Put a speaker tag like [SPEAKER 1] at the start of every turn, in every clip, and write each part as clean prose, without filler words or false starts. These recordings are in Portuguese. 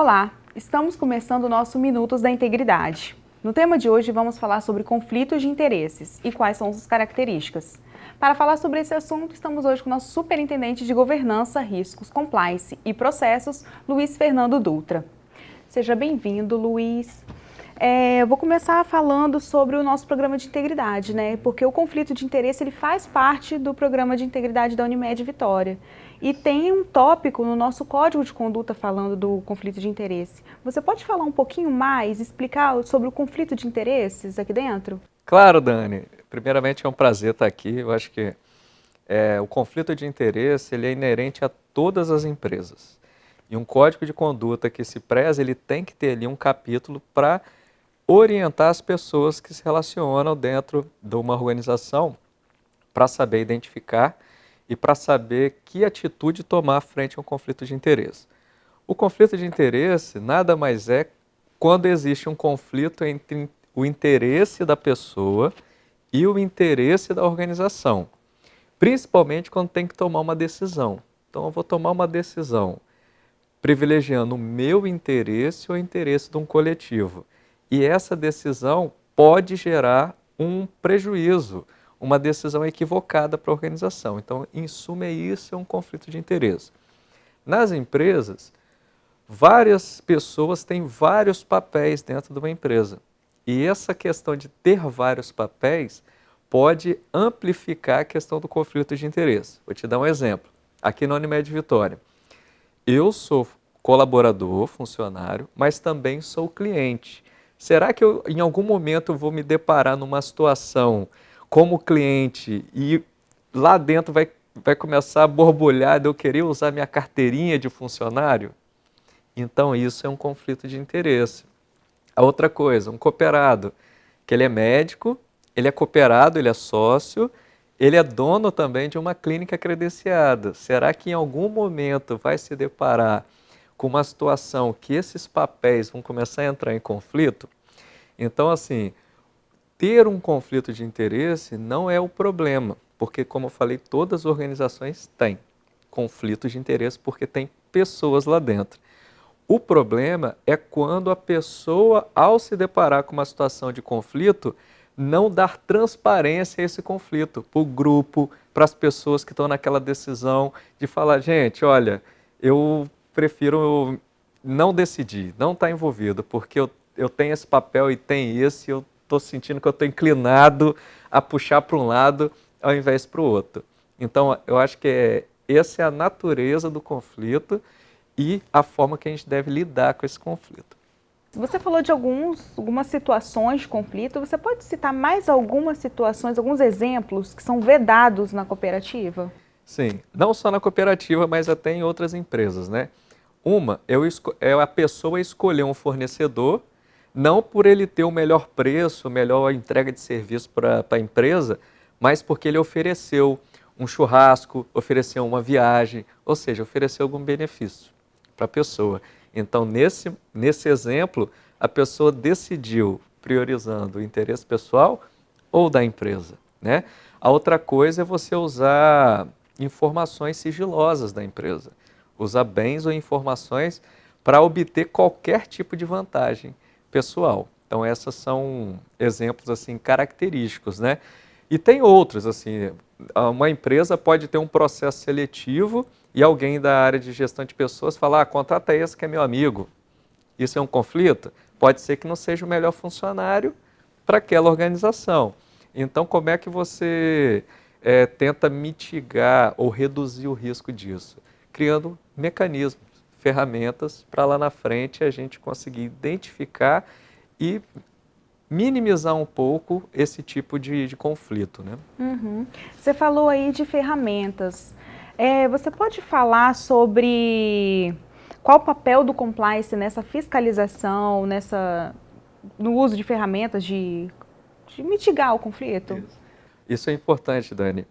[SPEAKER 1] Olá, estamos começando o nosso Minutos da Integridade. No tema de hoje vamos falar sobre conflitos de interesses e quais são suas características. Para falar sobre esse assunto, estamos hoje com o nosso Superintendente de Governança, Riscos, Compliance e Processos, Luiz Fernando Dutra. Seja bem-vindo, Luiz. Eu vou começar falando sobre o nosso programa de integridade, né? Porque o conflito de interesse ele faz parte do programa de integridade da Unimed Vitória. E tem um tópico no nosso código de conduta falando do conflito de interesse. Você pode falar um pouquinho mais, explicar sobre o conflito de interesses aqui dentro?
[SPEAKER 2] Claro, Dani. Primeiramente é um prazer estar aqui. Eu acho que o conflito de interesse ele é inerente a todas as empresas. E um código de conduta que se preza, ele tem que ter ali um capítulo para orientar as pessoas que se relacionam dentro de uma organização para saber identificar e para saber que atitude tomar frente a um conflito de interesse. O conflito de interesse nada mais é quando existe um conflito entre o interesse da pessoa e o interesse da organização, principalmente quando tem que tomar uma decisão. Então eu vou tomar uma decisão privilegiando o meu interesse ou o interesse de um coletivo. E essa decisão pode gerar um prejuízo, uma decisão equivocada para a organização. Então, em suma, isso é um conflito de interesse. Nas empresas, várias pessoas têm vários papéis dentro de uma empresa. E essa questão de ter vários papéis pode amplificar a questão do conflito de interesse. Vou te dar um exemplo. Aqui na Unimed Vitória, eu sou colaborador, funcionário, mas também sou cliente. Será que em algum momento eu vou me deparar numa situação como cliente e lá dentro vai começar a borbulhar de eu querer usar minha carteirinha de funcionário? Então isso é um conflito de interesse. A outra coisa, um cooperado, que ele é médico, ele é cooperado, ele é sócio, ele é dono também de uma clínica credenciada. Será que em algum momento vai se deparar com uma situação que esses papéis vão começar a entrar em conflito? Então, assim, ter um conflito de interesse não é o problema, porque, como eu falei, todas as organizações têm conflitos de interesse porque tem pessoas lá dentro. O problema é quando a pessoa, ao se deparar com uma situação de conflito, não dar transparência a esse conflito para o grupo, para as pessoas que estão naquela decisão de falar, gente, olha, eu prefiro não decidir, não estar envolvido, porque eu tenho esse papel e tem esse, eu estou sentindo que eu estou inclinado a puxar para um lado ao invés para o outro. Então, eu acho que essa é a natureza do conflito e a forma que a gente deve lidar com esse conflito.
[SPEAKER 1] Você falou de algumas situações de conflito. Você pode citar mais algumas situações, alguns exemplos que são vedados na cooperativa?
[SPEAKER 2] Sim, não só na cooperativa, mas até em outras empresas, né? Uma é a pessoa escolher um fornecedor, não por ele ter o melhor preço, melhor entrega de serviço para a empresa, mas porque ele ofereceu um churrasco, ofereceu uma viagem, ou seja, ofereceu algum benefício para a pessoa. Então, nesse exemplo, a pessoa decidiu priorizando o interesse pessoal ou da empresa, né? A outra coisa é você usar informações sigilosas da empresa, usar bens ou informações para obter qualquer tipo de vantagem pessoal. Então, esses são exemplos assim característicos, né? E tem outros, assim, uma empresa pode ter um processo seletivo e alguém da área de gestão de pessoas falar, contrata esse que é meu amigo. Isso é um conflito? Pode ser que não seja o melhor funcionário para aquela organização. Então, como é que você tenta mitigar ou reduzir o risco disso? Criando mecanismos, ferramentas, para lá na frente a gente conseguir identificar e minimizar um pouco esse tipo de conflito, né?
[SPEAKER 1] Uhum. Você falou aí de ferramentas. Você pode falar sobre qual o papel do compliance nessa fiscalização, no uso de ferramentas de mitigar o conflito?
[SPEAKER 2] Isso é importante, Dani.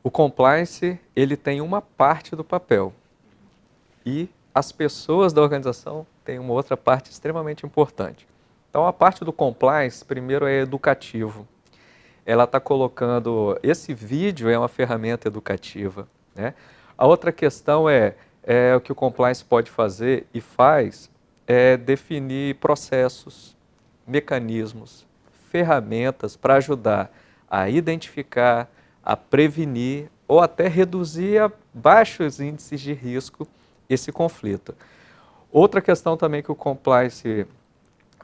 [SPEAKER 2] O compliance, ele tem uma parte do papel e as pessoas da organização têm uma outra parte extremamente importante. Então, a parte do compliance, primeiro, é educativo. Ela está colocando, esse vídeo é uma ferramenta educativa, né? A outra questão é o que o compliance pode fazer e faz, é definir processos, mecanismos, ferramentas para ajudar a identificar, a prevenir ou até reduzir a baixos índices de risco esse conflito. Outra questão também que o compliance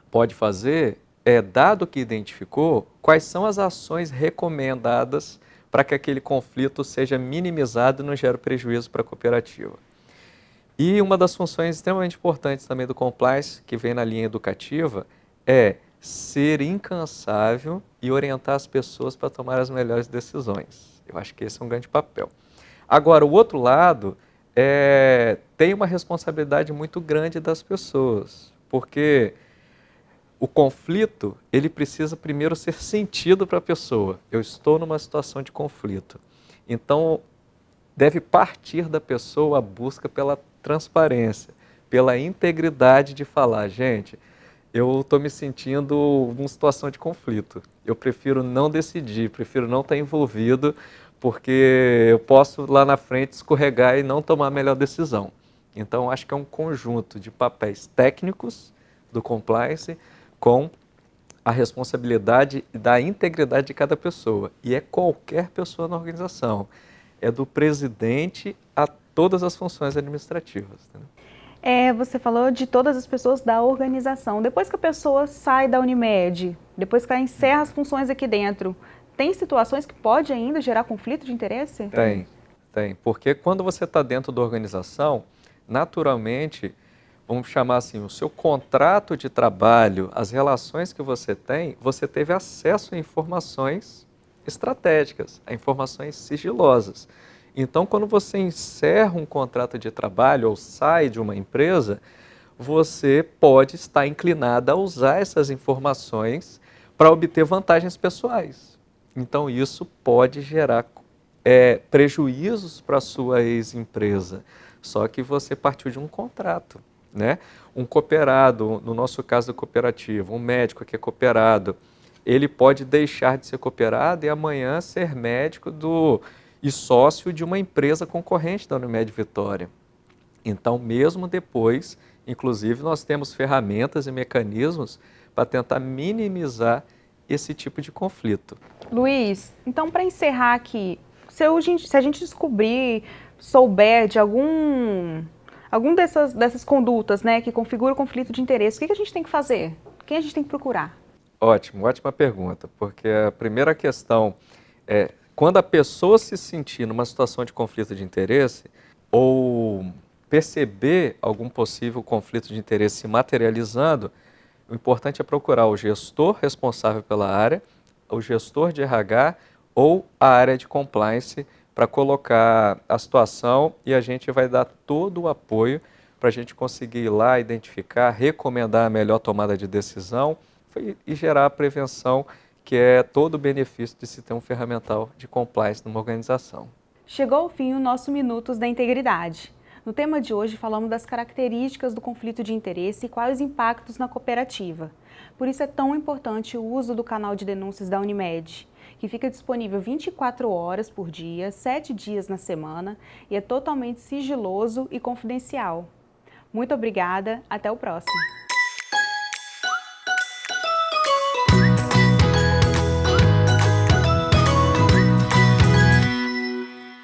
[SPEAKER 2] pode fazer é, dado que identificou, quais são as ações recomendadas para que aquele conflito seja minimizado e não gere prejuízo para a cooperativa. E uma das funções extremamente importantes também do compliance, que vem na linha educativa, é ser incansável e orientar as pessoas para tomar as melhores decisões. Eu acho que esse é um grande papel. Agora, o outro lado tem uma responsabilidade muito grande das pessoas, porque o conflito, ele precisa primeiro ser sentido para a pessoa. Eu estou numa situação de conflito. Então, deve partir da pessoa a busca pela transparência, pela integridade de falar, gente, eu estou me sentindo numa situação de conflito. Eu prefiro não decidir, prefiro não estar envolvido, porque eu posso lá na frente escorregar e não tomar a melhor decisão. Então, acho que é um conjunto de papéis técnicos do compliance com a responsabilidade da integridade de cada pessoa. E é qualquer pessoa na organização. É do presidente a todas as funções administrativas.
[SPEAKER 1] Você falou de todas as pessoas da organização. Depois que a pessoa sai da Unimed, depois que ela encerra as funções aqui dentro, tem situações que pode ainda gerar conflito de interesse?
[SPEAKER 2] Tem. Porque quando você está dentro da organização, naturalmente, vamos chamar assim, o seu contrato de trabalho, as relações que você tem, você teve acesso a informações estratégicas, a informações sigilosas. Então, quando você encerra um contrato de trabalho ou sai de uma empresa, você pode estar inclinado a usar essas informações para obter vantagens pessoais. Então, isso pode gerar prejuízos para a sua ex-empresa, só que você partiu de um contrato. Né? Um cooperado, no nosso caso da cooperativa, um médico que é cooperado, ele pode deixar de ser cooperado e amanhã ser médico e sócio de uma empresa concorrente da Unimed Vitória. Então, mesmo depois, inclusive, nós temos ferramentas e mecanismos para tentar minimizar esse tipo de conflito.
[SPEAKER 1] Luiz, então para encerrar aqui, se a gente descobrir, souber de algum dessas condutas, né, que configura o conflito de interesse, o que a gente tem que fazer? Quem a gente tem que procurar?
[SPEAKER 2] Ótima pergunta, porque a primeira questão é, quando a pessoa se sentir numa situação de conflito de interesse ou perceber algum possível conflito de interesse se materializando, o importante é procurar o gestor responsável pela área, o gestor de RH ou a área de compliance para colocar a situação e a gente vai dar todo o apoio para a gente conseguir ir lá, identificar, recomendar a melhor tomada de decisão e gerar a prevenção, que é todo o benefício de se ter um ferramental de compliance numa organização.
[SPEAKER 1] Chegou ao fim o nosso Minutos da Integridade. No tema de hoje falamos das características do conflito de interesse e quais os impactos na cooperativa. Por isso é tão importante o uso do canal de denúncias da Unimed, que fica disponível 24 horas por dia, 7 dias na semana e é totalmente sigiloso e confidencial. Muito obrigada, até o próximo!